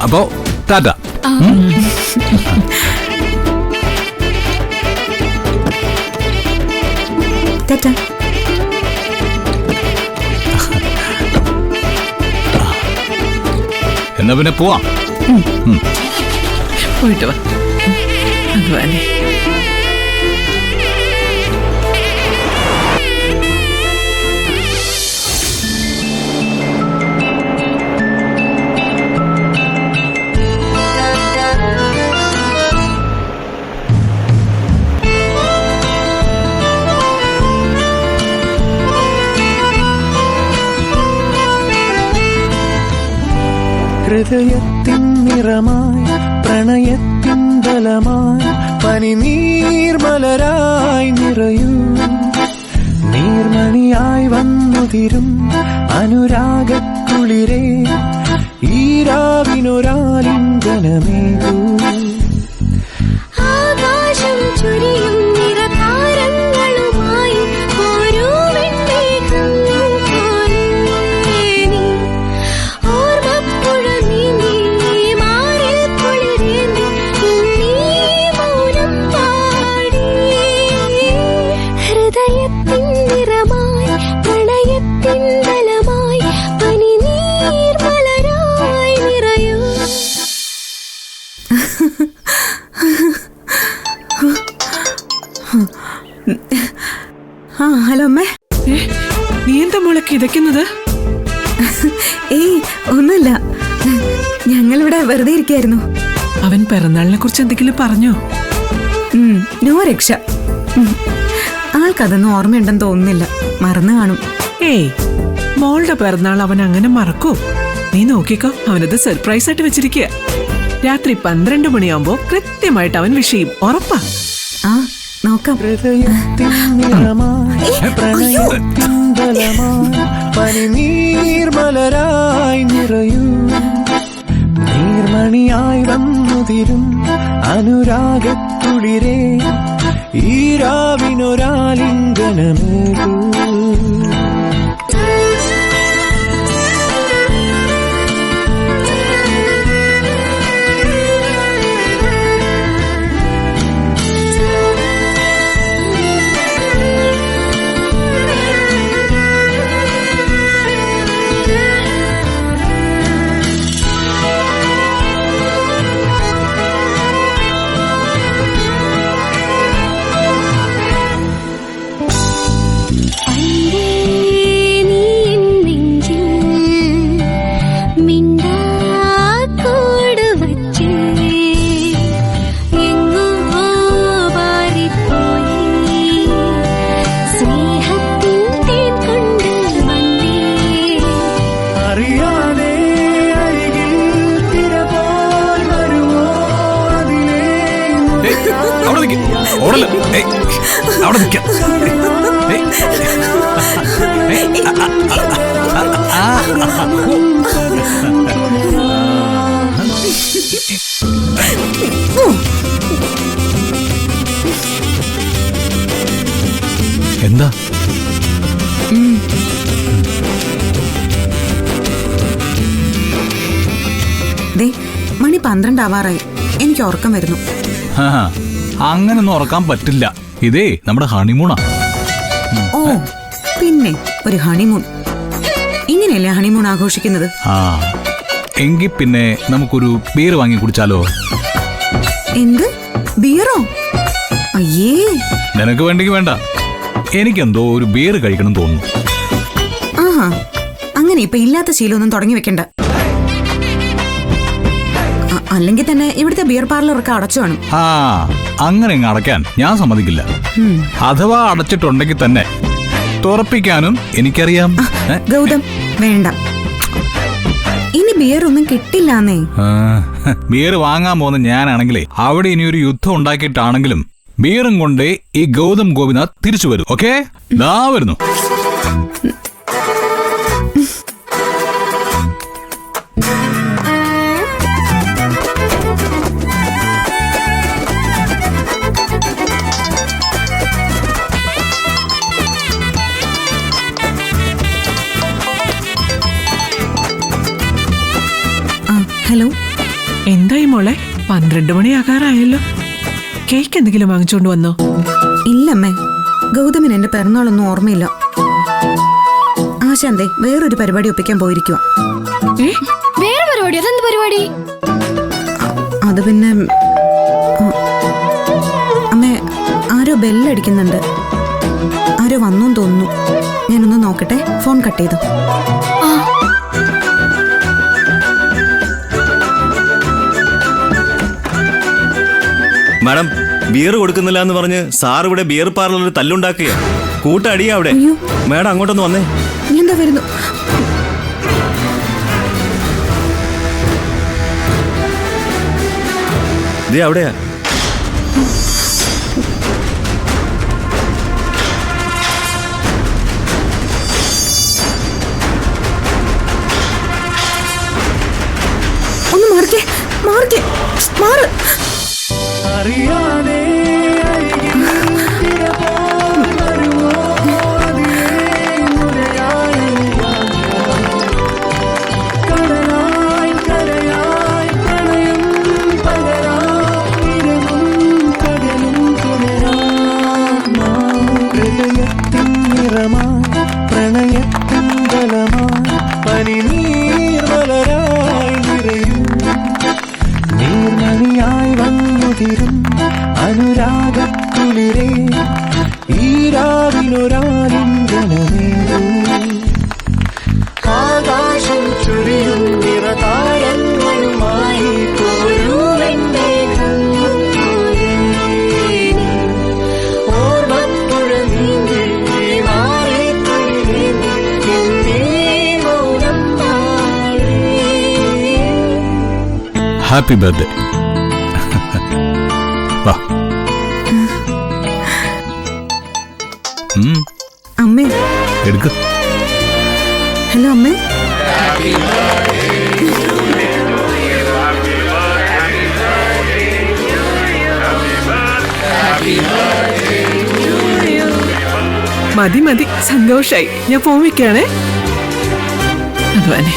അപ്പോ ടാറ്റ. ടാറ്റ. എന്നാ പിന്നെ പോവാം. പോയിട്ട് വാ ഭഗവാനെ. ഹൃദയത്തിൻ നിറമായി പ്രണയത്തിൻ ബലമായി പനിനീർമലരായി നിറയൂ നീർമണിയായി വന്നുതിരും അനുരാഗക്കുളിരേ ഈ രാവിനൊരാലിംഗനമേകൂ ആകാശം ചുരിയും നിറതാരങ്ങളുമായി ഓരോ വെൺമേഘം ഓർമ്മപ്പുഴ നീന്തി മാറിൽ കുളിരേന്തി ഇന്നീ മൗനം പാടി ഹൃദയത്തിൻ നിറമായി പ്രണയത്തിൻ ബലമായി പനിനീർമലരായി നിറയൂ. ഹലോ അമ്മേ. നീ എന്താ മോളെ കിതയ്ക്കുന്നത്? ഏയ് ഒന്നുമില്ല, ഞങ്ങളിവിടെ വെറുതെ ഇരിക്കായിരുന്നു. അവൻ പിറന്നാളിനെ കുറിച്ച് എന്തെങ്കിലും പറഞ്ഞോ? നോ രക്ഷ. ആൾക്കതൊന്നും ഓർമ്മയുണ്ടെന്ന് തോന്നുന്നില്ല, മറന്നു കാണും. ഏയ് മോളുടെ പിറന്നാൾ അവൻ അങ്ങനെ മറക്കൂ? നീ നോക്കിക്കോ, അവനത് സർപ്രൈസ് ആയിട്ട് വെച്ചിരിക്കുക. രാത്രി 12 മണിയാവുമ്പോ കൃത്യമായിട്ട് അവൻ വിഷയും, ഉറപ്പാ. ആ നോക്കാം. ഹൃദയത്തിൻ നിറമായി പ്രണയത്തിൻ ബലമായി പനിനീർമലരായി നിറയൂ നീർമണിയായി വന്നുതിരും അനുരാഗക്കുളിരേ ഈ രാവിനൊരാലിംഗനമേകൂ. അവിടെ നിൽക്കാം. എന്താ മണി 12 ആവാറായി. എനിക്ക് ഉറക്കം വരുന്നു. അങ്ങനൊന്നും ഉറക്കാൻ പറ്റില്ല. ഇതേ നമ്മുടെ ഹണിമൂണാ. ഓ പിന്നെ ഒരു ഹണിമൂൺ. ഇങ്ങനെയല്ലേ ഹണിമൂൺ ആഘോഷിക്കുന്നത്? ആ എങ്കിൽ പിന്നെ നമുക്കൊരു ബിയർ വാങ്ങി കുടിച്ചാലോ? എന്ത് ബിയറോ? അയ്യേ, നിനക്ക് വേണ്ടെങ്കിൽ വേണ്ട, എനിക്കെന്തോ ഒരു ബിയർ കഴിക്കണം തോന്നുന്നു. ആഹാ, അങ്ങനെ ഇപ്പൊ ഇല്ലാത്ത ശീലമൊന്നും തുടങ്ങി വെക്കണ്ട. അല്ലെങ്കിൽ തന്നെ ഇവിടുത്തെ ബിയർ പാർലറൊക്കെ അടച്ചു കാണും. ആ അങ്ങനെ അങ്ങ് അടയ്ക്കാൻ ഞാൻ സമ്മതിക്കില്ല. അഥവാ അടച്ചിട്ടുണ്ടെങ്കിൽ തന്നെ തുറപ്പിക്കാനും എനിക്കറിയാം. ഗൗതം വേണ്ട, ഇനി ബിയർ ഒന്നും കിട്ടില്ലാന്നേ. ബിയർ വാങ്ങാൻ പോകുന്ന ഞാനാണെങ്കിലേ അവിടെ ഇനി ഒരു യുദ്ധം ഉണ്ടാക്കിയിട്ടാണെങ്കിലും ബിയറും കൊണ്ടേ ഈ ഗൗതം ഗോപിനാഥ് തിരിച്ചു വരും. ഓക്കെ, ദാ വരുന്നു. ഹലോ, എന്തായി മോളെ 12 മണിയാകാറായല്ലോ. കേക്ക് എന്തെങ്കിലും വാങ്ങിച്ചോണ്ട് വന്നോ? ഇല്ലമ്മേ, ഗൗതമിന് എന്റെ പിറന്നാളൊന്നും ഓർമ്മയില്ല. ആശാന്തേ വേറൊരു പരിപാടി ഒപ്പിക്കാൻ പോയിരിക്കുക. ഏ വേറെ പരിപാടി? അതെന്ത് പരിപാടി? അത് പിന്നെ അമ്മേ, ആരോ ബെല്ലടിക്കുന്നുണ്ട്. ആരോ വന്നു തോന്നുന്നു. ഞാനൊന്ന് നോക്കട്ടെ. ഫോൺ കട്ട് ചെയ്തു. മാഡം, ബിയർ കൊടുക്കുന്നില്ല എന്ന് പറഞ്ഞ് സാർ ഇവിടെ ബിയർ പാർലറിൽ തല്ലുണ്ടാക്കുക. കൂട്ടടിയാ അവിടെ. അയ്യോ. മാഡം അങ്ങോട്ടൊന്ന് വന്നേ. എന്താ വരുന്നു? ദേ അവിടെയാ. ഒന്ന് മാറിക്കേ, മാറിക്കേ, മാറ്. അറിയാതെ പ്രണയത്തിൻ ബലമായി പനിനീർ മലരായി നിറയും നീർമണിയായി വന്നുതിരും അനുരാഗക്കുളിരേ ഈരാവിനൊരാലിംഗനമേറൂ ആകാശം ചുരിയും നിറതാരങ്ങളുമായി പോരുവെന്നേ ഓർമ്മപ്പുഴ നീന്തി ഹാപ്പി ബർത്ത്ഡേ. വാ. അമ്മേ, എടുക്ക്. ഹലോ അമ്മേ. മതി മതി, സന്തോഷായി. ഞാൻ പോവിക്കാണേ. ഭഗവാനെ.